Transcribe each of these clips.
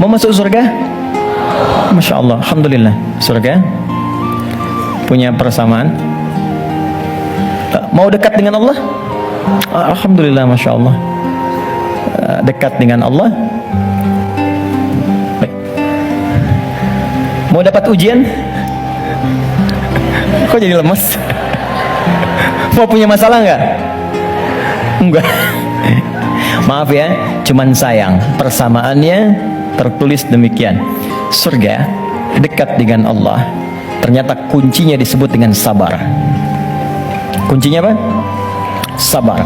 Mau masuk surga? Masya Allah, alhamdulillah. Surga punya persamaan. Mau dekat dengan Allah? Alhamdulillah, Masya Allah. Dekat dengan Allah. Baik. Mau dapat ujian? Kok jadi lemes? Mau punya masalah nggak? Enggak. Maaf ya, cuman sayang persamaannya tertulis demikian. Surga dekat dengan Allah. Ternyata kuncinya disebut dengan sabar. Kuncinya apa? Sabar.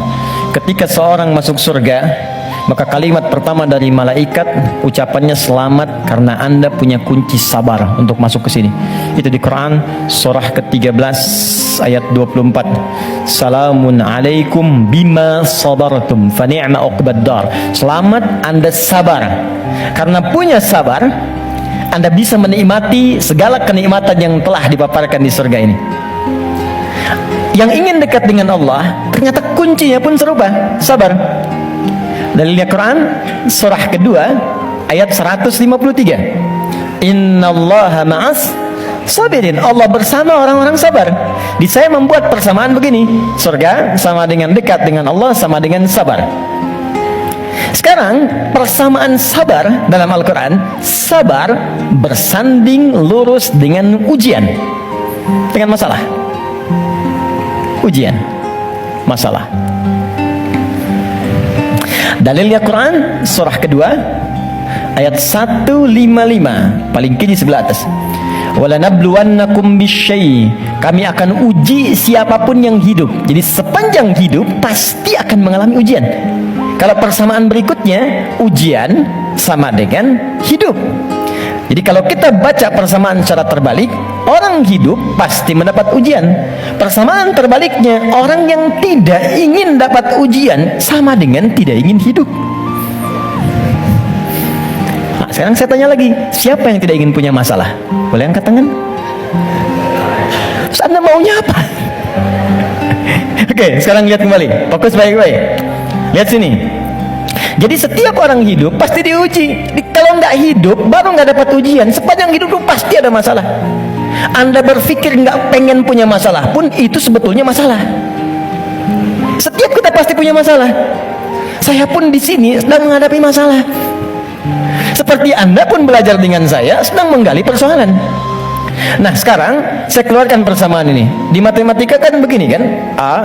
Ketika seorang masuk surga, maka kalimat pertama dari malaikat ucapannya selamat karena Anda punya kunci sabar untuk masuk ke sini. Itu di Quran surah ke-13 ayat 24. Salamun alaikum bima sabartum fa ni'ma uqbaddar. Selamat Anda sabar. Karena punya sabar, Anda bisa menikmati segala kenikmatan yang telah dipaparkan di surga ini. Yang ingin dekat dengan Allah, ternyata kuncinya pun serupa, sabar. Dalilnya Quran surah kedua ayat 153. Innallaha ma'as sabirin. Allah bersama orang-orang sabar. Di saya membuat persamaan begini. Surga sama dengan dekat dengan Allah, sama dengan sabar. Sekarang persamaan sabar dalam Al-Quran, sabar bersanding lurus dengan ujian, dengan masalah. Ujian, masalah. Dalilnya Quran surah kedua ayat 155, paling kiri sebelah atas. Walanabluwannakum bisyai. Kami akan uji siapapun yang hidup. Jadi sepanjang hidup pasti akan mengalami ujian. Kalau persamaan berikutnya, ujian sama dengan hidup. Jadi kalau kita baca persamaan secara terbalik, orang hidup pasti mendapat ujian. Persamaan terbaliknya, orang yang tidak ingin dapat ujian sama dengan tidak ingin hidup. Nah, sekarang saya tanya lagi, siapa yang tidak ingin punya masalah? Boleh angkat tangan? Terus Anda maunya apa? Oke, sekarang lihat kembali, fokus baik-baik. Lihat sini. Jadi setiap orang hidup pasti diuji. Kalau nggak hidup, baru nggak dapat ujian. Sepanjang hidup itu pasti ada masalah. Anda berpikir nggak pengen punya masalah pun itu sebetulnya masalah. Setiap kita pasti punya masalah. Saya pun di sini sedang menghadapi masalah. Seperti Anda pun belajar dengan saya sedang menggali persoalan. Nah sekarang saya keluarkan persamaan ini. Di matematika kan begini kan, A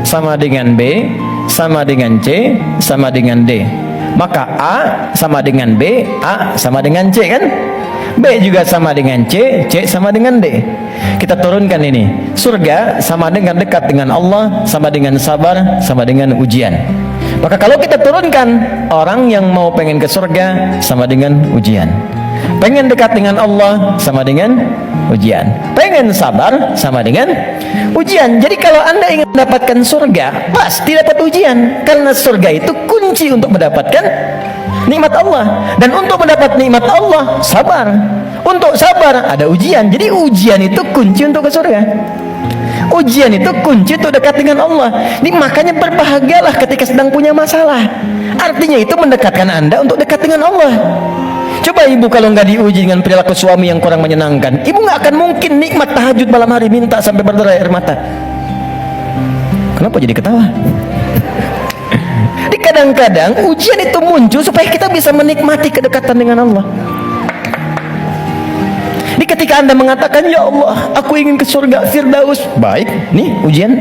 sama dengan B sama dengan C sama dengan D. Maka A sama dengan B, A sama dengan C kan? B juga sama dengan C, C sama dengan D. Kita turunkan ini. Surga sama dengan dekat dengan Allah, sama dengan sabar, sama dengan ujian. Maka kalau kita turunkan, orang yang mau pengen ke surga sama dengan ujian. Pengen dekat dengan Allah sama dengan ujian. Pengen sabar sama dengan ujian. Jadi kalau Anda ingin mendapatkan surga, pasti dapat ujian. Karena surga itu kunci untuk mendapatkan nikmat Allah. Dan untuk mendapat nikmat Allah, sabar. Untuk sabar ada ujian. Jadi ujian itu kunci untuk ke surga. Ujian itu kunci untuk dekat dengan Allah. Ini makanya berbahagialah ketika sedang punya masalah. Artinya itu mendekatkan Anda untuk dekat dengan Allah. Coba ibu kalau nggak diuji dengan perilaku suami yang kurang menyenangkan, ibu nggak akan mungkin nikmat tahajud malam hari minta sampai berderai air mata. Kenapa jadi ketawa? Di kadang-kadang ujian itu muncul supaya kita bisa menikmati kedekatan dengan Allah. Di ketika Anda mengatakan, ya Allah, aku ingin ke surga Firdaus, baik, nih ujian.